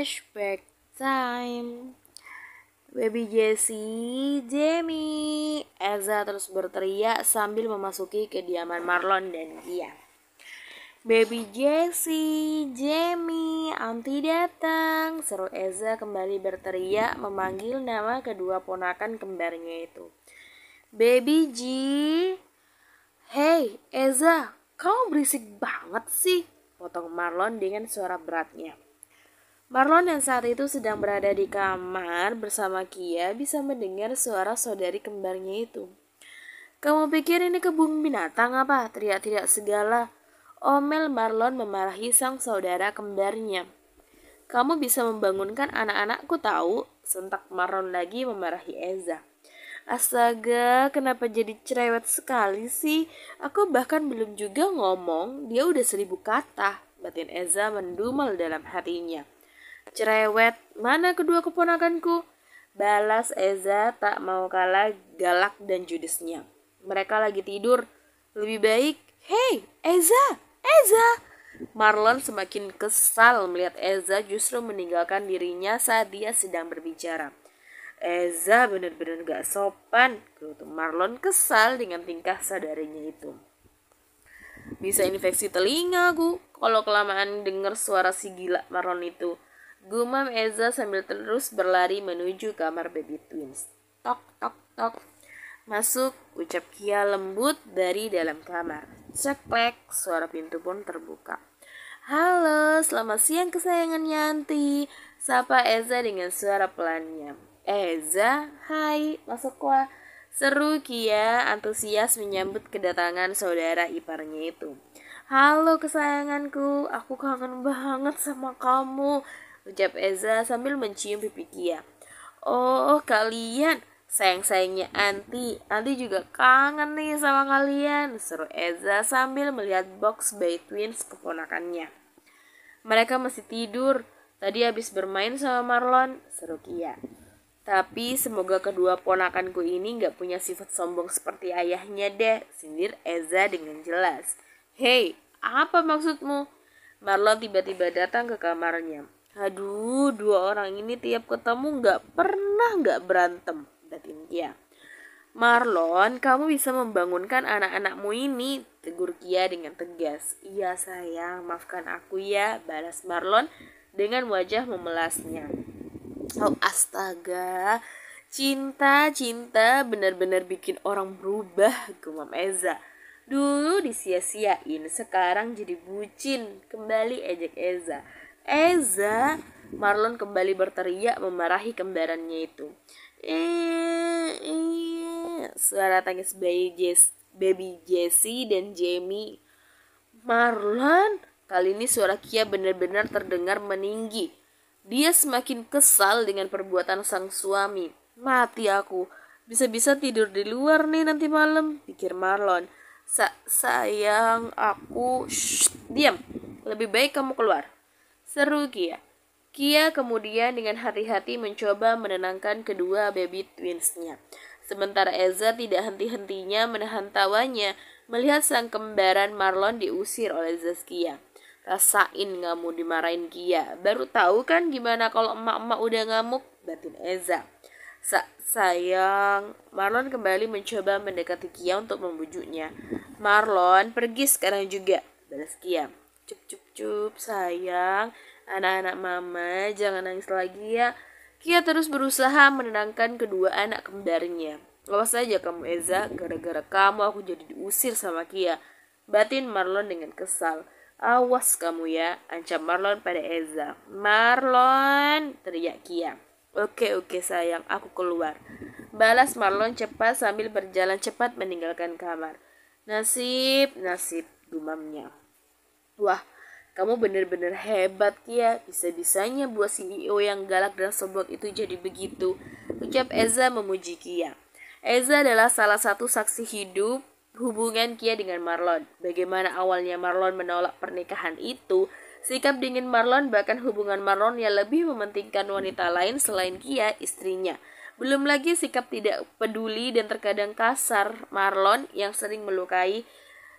flashback time. Baby Jessie, Jamie, Eza terus berteriak sambil memasuki kediaman Marlon dan Kia. Baby Jessie, Jamie, Auntie datang, seru Eza kembali berteriak memanggil nama kedua ponakan kembarnya itu. Baby G, hey Eza, kau berisik banget sih, potong Marlon dengan suara beratnya. Marlon yang saat itu sedang berada di kamar bersama Kia bisa mendengar suara saudari kembarnya itu. Kamu pikir ini kebun binatang apa? Teriak-teriak segala. Omel Marlon memarahi sang saudara kembarnya. Kamu bisa membangunkan anak-anakku tahu? Sentak Marlon lagi memarahi Eza. Astaga, kenapa jadi cerewet sekali sih? Aku bahkan belum juga ngomong, dia udah 1000 kata. Batin Eza mendumel dalam hatinya. Cerewet, mana kedua keponakanku? Balas Eza tak mau kalah galak dan judesnya. Mereka lagi tidur. Lebih baik, hey Eza, Eza. Marlon semakin kesal melihat Eza justru meninggalkan dirinya saat dia sedang berbicara. Eza benar-benar gak sopan. Marlon kesal dengan tingkah saudarinya itu. Bisa infeksi telinga aku kalau kelamaan dengar suara si gila Marlon itu. Gumam Eza sambil terus berlari menuju kamar baby twins. Tok, tok, tok. Masuk, ucap Kia lembut dari dalam kamar. Ceklek, suara pintu pun terbuka. Halo, selamat siang kesayangannya Auntie. Sapa Eza dengan suara pelannya. Eza, hai, masuk wah. Seru Kia, antusias menyambut kedatangan saudara iparnya itu. Halo kesayanganku, aku kangen banget sama kamu, ucap Eza sambil mencium pipi Kia. Oh, kalian, sayang-sayangnya Auntie juga kangen nih sama kalian, seru Eza sambil melihat box baby twins keponakannya. Mereka masih tidur, tadi habis bermain sama Marlon, seru Kia. Tapi semoga kedua ponakanku ini gak punya sifat sombong seperti ayahnya deh, sindir Eza dengan jelas. Hei, apa maksudmu? Marlon tiba-tiba datang ke kamarnya. Aduh, dua orang ini tiap ketemu gak berantem, batin Kia. Marlon, kamu bisa membangunkan anak-anakmu ini, tegur Kia dengan tegas. Iya sayang, maafkan aku ya, balas Marlon dengan wajah memelasnya. Oh astaga, cinta benar-benar bikin orang berubah, gumam Eza. Dulu disia-siain, sekarang jadi bucin, kembali ejek Eza. Eza, Marlon kembali berteriak memarahi kembarannya itu. Suara tangis baby Jessie dan Jamie. Marlon, kali ini suara Kia benar-benar terdengar meninggi. Dia semakin kesal dengan perbuatan sang suami. Mati aku, bisa-bisa tidur di luar nih nanti malam, pikir Marlon. Sayang, aku... Shh, diam, lebih baik kamu keluar, seru Kia. Kia kemudian dengan hati-hati mencoba menenangkan kedua baby twinsnya. Sementara Eza tidak henti-hentinya menahan tawanya melihat sang kembaran Marlon diusir oleh Zaskia. Rasain kamu dimarahin Kia. Baru tahu kan gimana kalau emak-emak udah ngamuk, batin Eza. Sayang, Marlon kembali mencoba mendekati Kia untuk membujuknya. Marlon, pergi sekarang juga, balas Kia. Cup, sayang, anak-anak mama, jangan nangis lagi ya. Kia terus berusaha menenangkan kedua anak kembarnya. Awas saja kamu Eza, gara-gara kamu aku jadi diusir sama Kia, batin Marlon dengan kesal. Awas kamu ya, ancam Marlon pada Eza. Marlon, teriak Kia. Oke sayang, aku keluar, balas Marlon cepat sambil berjalan cepat meninggalkan kamar. Nasib, gumamnya. Wah, kamu benar-benar hebat Kia, bisa-bisanya buat CEO yang galak dan sombong itu jadi begitu, ucap Eza memuji Kia. Eza adalah salah satu saksi hidup hubungan Kia dengan Marlon. Bagaimana awalnya Marlon menolak pernikahan itu, sikap dingin Marlon bahkan hubungan Marlon yang lebih mementingkan wanita lain selain Kia, istrinya. Belum lagi sikap tidak peduli dan terkadang kasar Marlon yang sering melukai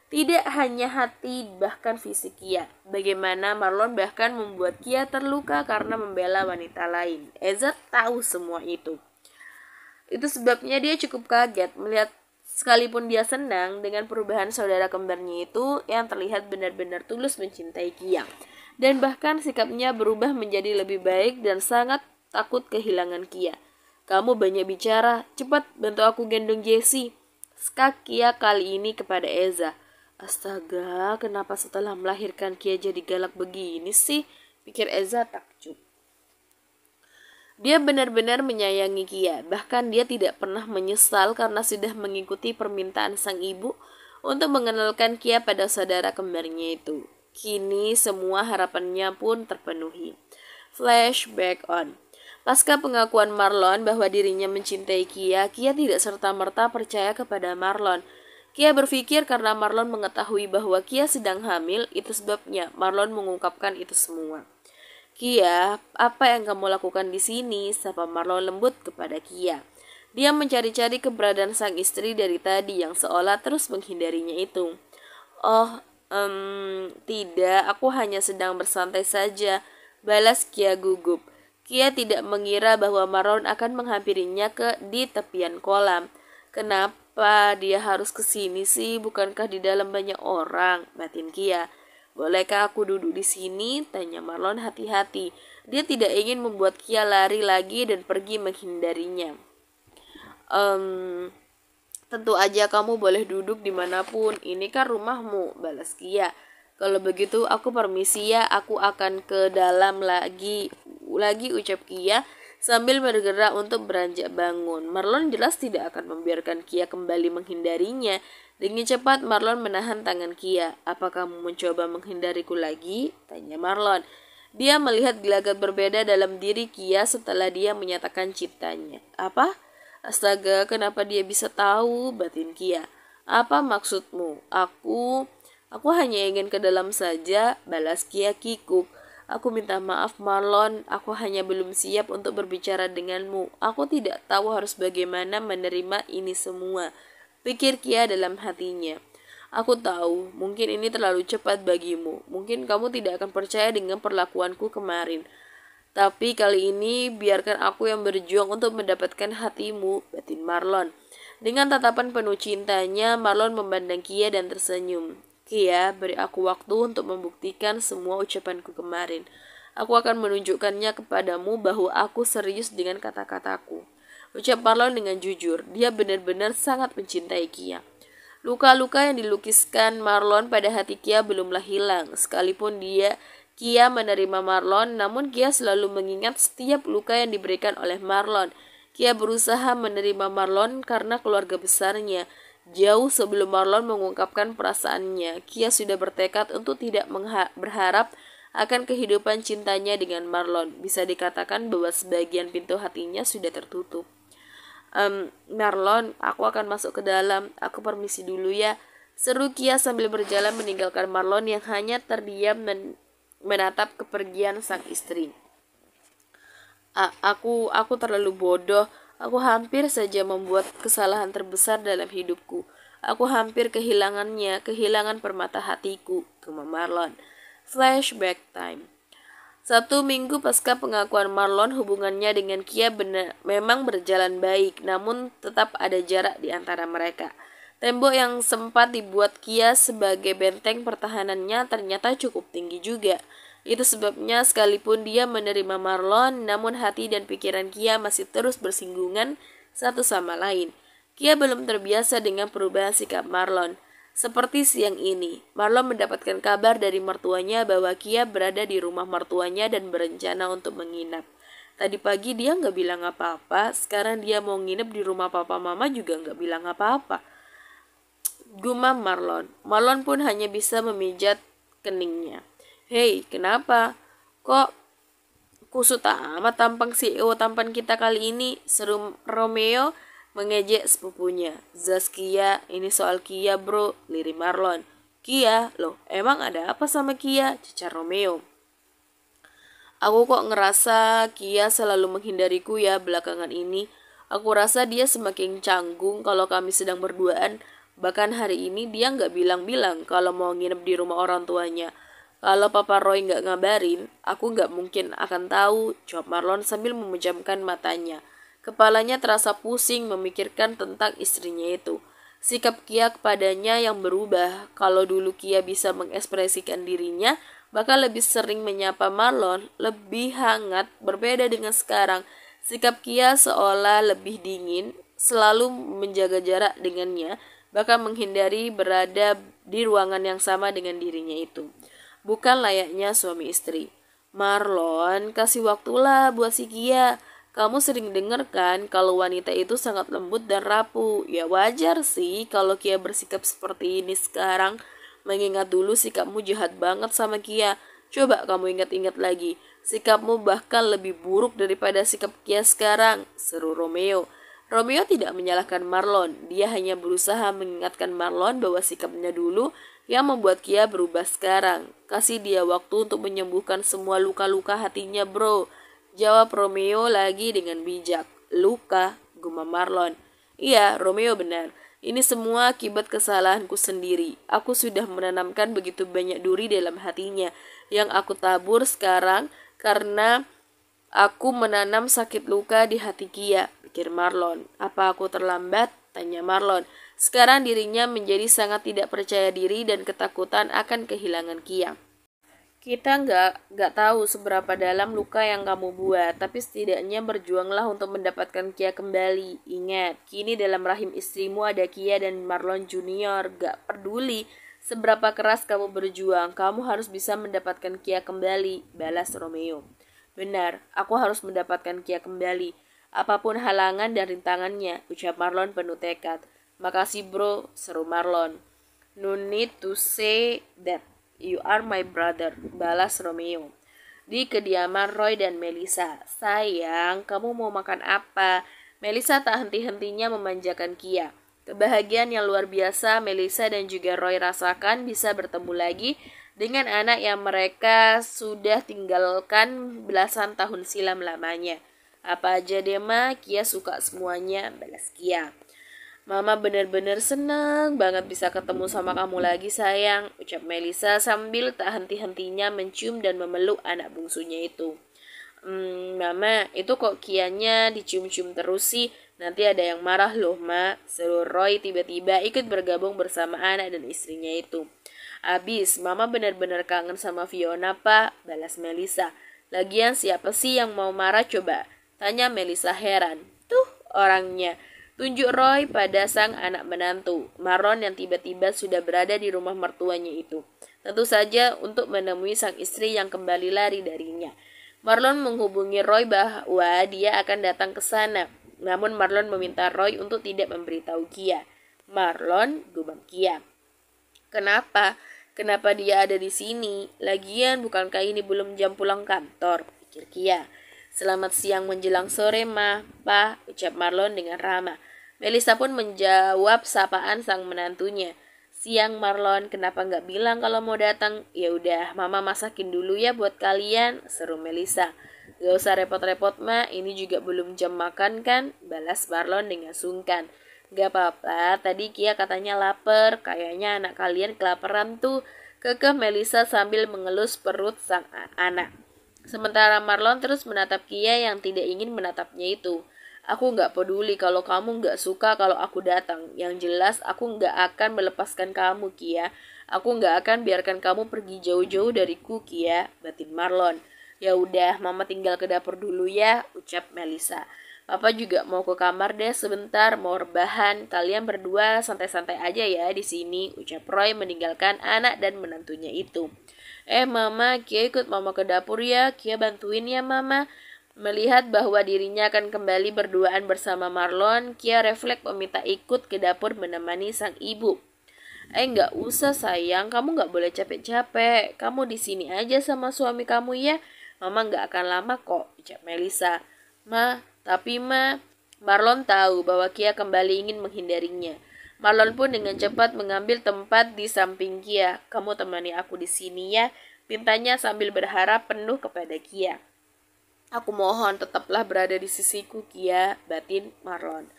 Tidak hanya hati, bahkan fisik Kia. Bagaimana Marlon bahkan membuat Kia terluka karena membela wanita lain. Eza tahu semua itu. Itu sebabnya dia cukup kaget melihat sekalipun dia senang dengan perubahan saudara kembarnya itu yang terlihat benar-benar tulus mencintai Kia. Dan bahkan sikapnya berubah menjadi lebih baik dan sangat takut kehilangan Kia. Kamu banyak bicara, cepat bantu aku gendong Jessie. Skak Kia kali ini kepada Eza. Astaga, kenapa setelah melahirkan Kia jadi galak begini sih? Pikir Eza takjub. Dia benar-benar menyayangi Kia, bahkan dia tidak pernah menyesal karena sudah mengikuti permintaan sang ibu untuk mengenalkan Kia pada saudara kembarnya itu. Kini semua harapannya pun terpenuhi. Flashback on. Pasca pengakuan Marlon bahwa dirinya mencintai Kia, Kia tidak serta-merta percaya kepada Marlon. Kia berpikir karena Marlon mengetahui bahwa Kia sedang hamil, itu sebabnya Marlon mengungkapkan itu semua. Kia, apa yang kamu lakukan di sini? Sapa Marlon lembut kepada Kia. Dia mencari-cari keberadaan sang istri dari tadi yang seolah terus menghindarinya itu. Oh, tidak, aku hanya sedang bersantai saja, balas Kia gugup. Kia tidak mengira bahwa Marlon akan menghampirinya di tepian kolam. Kenapa dia harus ke sini sih? Bukankah di dalam banyak orang? Batin Kia. Bolehkah aku duduk di sini? Tanya Marlon hati-hati. Dia tidak ingin membuat Kia lari lagi dan pergi menghindarinya. Tentu aja kamu boleh duduk dimanapun. Ini kan rumahmu, balas Kia. Kalau begitu aku permisi ya, aku akan ke dalam lagi ucap Kia sambil bergerak untuk beranjak bangun. Marlon jelas tidak akan membiarkan Kia kembali menghindarinya. Dengan cepat Marlon menahan tangan Kia. Apa kamu mencoba menghindariku lagi? Tanya Marlon. Dia melihat gelagat berbeda dalam diri Kia setelah dia menyatakan cintanya. Apa? Astaga, kenapa dia bisa tahu? Batin Kia. Apa maksudmu? Aku hanya ingin ke dalam saja, balas Kia kikuk. Aku minta maaf Marlon, aku hanya belum siap untuk berbicara denganmu. Aku tidak tahu harus bagaimana menerima ini semua. Pikir Kia dalam hatinya. Aku tahu, mungkin ini terlalu cepat bagimu. Mungkin kamu tidak akan percaya dengan perlakuanku kemarin. Tapi kali ini biarkan aku yang berjuang untuk mendapatkan hatimu, batin Marlon. Dengan tatapan penuh cintanya, Marlon memandang Kia dan tersenyum. Kia, beri aku waktu untuk membuktikan semua ucapanku kemarin. Aku akan menunjukkannya kepadamu bahwa aku serius dengan kata-kataku. Ucap Marlon dengan jujur, dia benar-benar sangat mencintai Kia. Luka-luka yang dilukiskan Marlon pada hati Kia belumlah hilang. Sekalipun Kia menerima Marlon, namun Kia selalu mengingat setiap luka yang diberikan oleh Marlon. Kia berusaha menerima Marlon karena keluarga besarnya. Jauh sebelum Marlon mengungkapkan perasaannya, Kia sudah bertekad untuk tidak berharap akan kehidupan cintanya dengan Marlon. Bisa dikatakan bahwa sebagian pintu hatinya sudah tertutup. Marlon, aku akan masuk ke dalam. Aku permisi dulu ya, seru Kia sambil berjalan meninggalkan Marlon yang hanya terdiam menatap kepergian sang istri. Aku terlalu bodoh. Aku hampir saja membuat kesalahan terbesar dalam hidupku. Aku hampir kehilangannya, kehilangan permata hatiku, gemam Marlon. Flashback time. 1 minggu pasca pengakuan Marlon, hubungannya dengan Kia memang berjalan baik, namun tetap ada jarak di antara mereka. Tembok yang sempat dibuat Kia sebagai benteng pertahanannya ternyata cukup tinggi juga. Itu sebabnya sekalipun dia menerima Marlon, namun hati dan pikiran Kia masih terus bersinggungan satu sama lain. Kia belum terbiasa dengan perubahan sikap Marlon. Seperti siang ini, Marlon mendapatkan kabar dari mertuanya bahwa Kia berada di rumah mertuanya dan berencana untuk menginap. Tadi pagi dia nggak bilang apa-apa, sekarang dia mau nginep di rumah papa mama juga nggak bilang apa-apa. Gumam Marlon. Marlon pun hanya bisa memijat keningnya. Hei, kenapa? Kok kusut amat tampang tampan kita kali ini? Seru Romeo mengejek sepupunya. Zaskia, ini soal Kia bro, lirik Marlon. Kia? Loh, emang ada apa sama Kia? Cecar Romeo. Aku kok ngerasa Kia selalu menghindariku ya belakangan ini. Aku rasa dia semakin canggung kalau kami sedang berduaan. Bahkan hari ini dia nggak bilang-bilang kalau mau nginep di rumah orang tuanya. Kalau Papa Roy nggak ngabarin, aku nggak mungkin akan tahu, jawab Marlon sambil memejamkan matanya. Kepalanya terasa pusing memikirkan tentang istrinya itu. Sikap Kia kepadanya yang berubah. Kalau dulu Kia bisa mengekspresikan dirinya, bahkan lebih sering menyapa Marlon, lebih hangat, berbeda dengan sekarang. Sikap Kia seolah lebih dingin, selalu menjaga jarak dengannya, bahkan menghindari berada di ruangan yang sama dengan dirinya itu. Bukan layaknya suami istri. Marlon, kasih waktulah buat si Kia. Kamu sering dengar kan kalau wanita itu sangat lembut dan rapuh. Ya wajar sih kalau Kia bersikap seperti ini sekarang. Mengingat dulu sikapmu jahat banget sama Kia. Coba kamu ingat-ingat lagi. Sikapmu bahkan lebih buruk daripada sikap Kia sekarang, seru Romeo. Romeo tidak menyalahkan Marlon. Dia hanya berusaha mengingatkan Marlon bahwa sikapnya dulu yang membuat Kia berubah sekarang. Kasih dia waktu untuk menyembuhkan semua luka-luka hatinya, bro. Jawab Romeo lagi dengan bijak. Luka, gumam Marlon. Iya, Romeo benar. Ini semua akibat kesalahanku sendiri. Aku sudah menanamkan begitu banyak duri dalam hatinya yang aku tabur sekarang karena aku menanam sakit luka di hati Kia, pikir Marlon. Apa aku terlambat? Tanya Marlon. Sekarang dirinya menjadi sangat tidak percaya diri dan ketakutan akan kehilangan Kia. Kita nggak tahu seberapa dalam luka yang kamu buat, tapi setidaknya berjuanglah untuk mendapatkan Kia kembali. Ingat, kini dalam rahim istrimu ada Kia dan Marlon Junior. Gak peduli seberapa keras kamu berjuang, kamu harus bisa mendapatkan Kia kembali, balas Romeo. Benar, aku harus mendapatkan Kia kembali. Apapun halangan dan rintangannya, ucap Marlon penuh tekad. Makasih bro, seru Marlon. No need to say that. You are my brother, balas Romeo. Di kediaman Roy dan Melissa. Sayang, kamu mau makan apa? Melissa tak henti-hentinya memanjakan Kia. Kebahagiaan yang luar biasa Melissa dan juga Roy rasakan bisa bertemu lagi dengan anak yang mereka sudah tinggalkan belasan tahun silam lamanya. Apa aja deh ma, Kia suka semuanya, balas Kia. Mama benar-benar senang banget bisa ketemu sama kamu lagi sayang, ucap Melissa sambil tak henti-hentinya mencium dan memeluk anak bungsunya itu. Mama, itu kok Kianya dicium-cium terus sih, nanti ada yang marah loh ma, seru Roy tiba-tiba ikut bergabung bersama anak dan istrinya itu. Abis, mama benar-benar kangen sama Fiona pak, balas Melissa. Lagian siapa sih yang mau marah coba? Tanya Melissa heran. Tuh orangnya. Tunjuk Roy pada sang anak menantu, Marlon yang tiba-tiba sudah berada di rumah mertuanya itu. Tentu saja untuk menemui sang istri yang kembali lari darinya. Marlon menghubungi Roy bahwa dia akan datang ke sana. Namun Marlon meminta Roy untuk tidak memberitahu Kia. Marlon, gumam Kia. Kenapa? Kenapa dia ada di sini? Lagian bukankah ini belum jam pulang kantor? Pikir Kia. Selamat siang menjelang sore, Ma. Pa, ucap Marlon dengan ramah. Melissa pun menjawab sapaan sang menantunya. Siang Marlon, kenapa nggak bilang kalau mau datang? Ya udah, Mama masakin dulu ya buat kalian, seru Melissa. Gak usah repot-repot, Ma. Ini juga belum jam makan kan? Balas Marlon dengan sungkan. Gak apa-apa, tadi Kia katanya lapar. Kayaknya anak kalian kelaparan tuh. Kekeh Melissa sambil mengelus perut sang anak. Sementara Marlon terus menatap Kia yang tidak ingin menatapnya itu. Aku gak peduli kalau kamu gak suka kalau aku datang. Yang jelas aku gak akan melepaskan kamu, Kia. Aku gak akan biarkan kamu pergi jauh-jauh dariku, Kia, batin Marlon. Ya udah, Mama tinggal ke dapur dulu ya, ucap Melissa. Papa juga mau ke kamar deh sebentar, mau rebahan. Kalian berdua santai-santai aja ya di sini, ucap Roy meninggalkan anak dan menantunya itu. Mama, Kia ikut Mama ke dapur ya. Kia bantuin ya, Mama. Melihat bahwa dirinya akan kembali berduaan bersama Marlon, Kia refleks meminta ikut ke dapur menemani sang ibu. Nggak usah sayang, kamu nggak boleh capek-capek. Kamu di sini aja sama suami kamu ya. Mama nggak akan lama kok, ucap Melissa. Tapi Marlon tahu bahwa Kia kembali ingin menghindarinya. Marlon pun dengan cepat mengambil tempat di samping Kia. Kamu temani aku di sini ya, pintanya sambil berharap penuh kepada Kia. Aku mohon tetaplah berada di sisiku Kia, batin Marlon.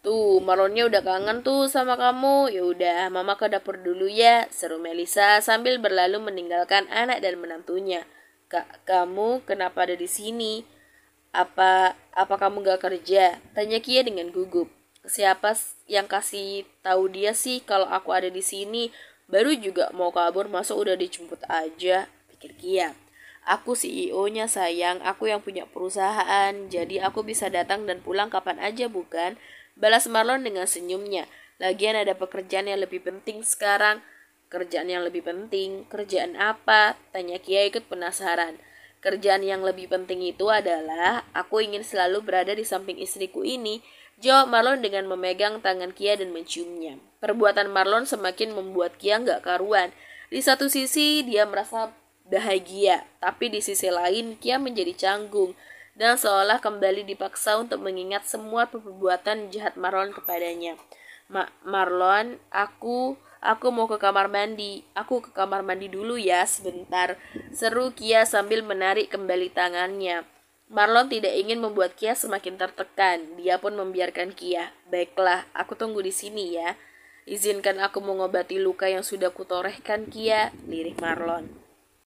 Tuh, Marlonnya udah kangen tuh sama kamu. Ya udah, Mama ke dapur dulu ya, seru Melisa sambil berlalu meninggalkan anak dan menantunya. Kak, kamu kenapa ada di sini? Apa kamu gak kerja? Tanya Kia dengan gugup. Siapa yang kasih tahu dia sih kalau aku ada di sini? Baru juga mau kabur, masa udah dijemput aja? Pikir Kia. Aku CEO-nya sayang, aku yang punya perusahaan, jadi aku bisa datang dan pulang kapan aja bukan? Balas Marlon dengan senyumnya. Lagian ada pekerjaan yang lebih penting sekarang. Kerjaan yang lebih penting? Kerjaan apa? Tanya Kia ikut penasaran. Kerjaan yang lebih penting itu adalah aku ingin selalu berada di samping istriku ini. Jawab Marlon dengan memegang tangan Kia dan menciumnya. Perbuatan Marlon semakin membuat Kia nggak karuan. Di satu sisi dia merasa bahagia, tapi di sisi lain Kia menjadi canggung dan seolah kembali dipaksa untuk mengingat semua perbuatan jahat Marlon kepadanya. Marlon, aku mau ke kamar mandi. Aku ke kamar mandi dulu ya sebentar, seru Kia sambil menarik kembali tangannya. Marlon tidak ingin membuat Kia semakin tertekan. Dia pun membiarkan Kia. Baiklah, aku tunggu di sini ya. Izinkan aku mengobati luka yang sudah kutorehkan Kia, lirih Marlon.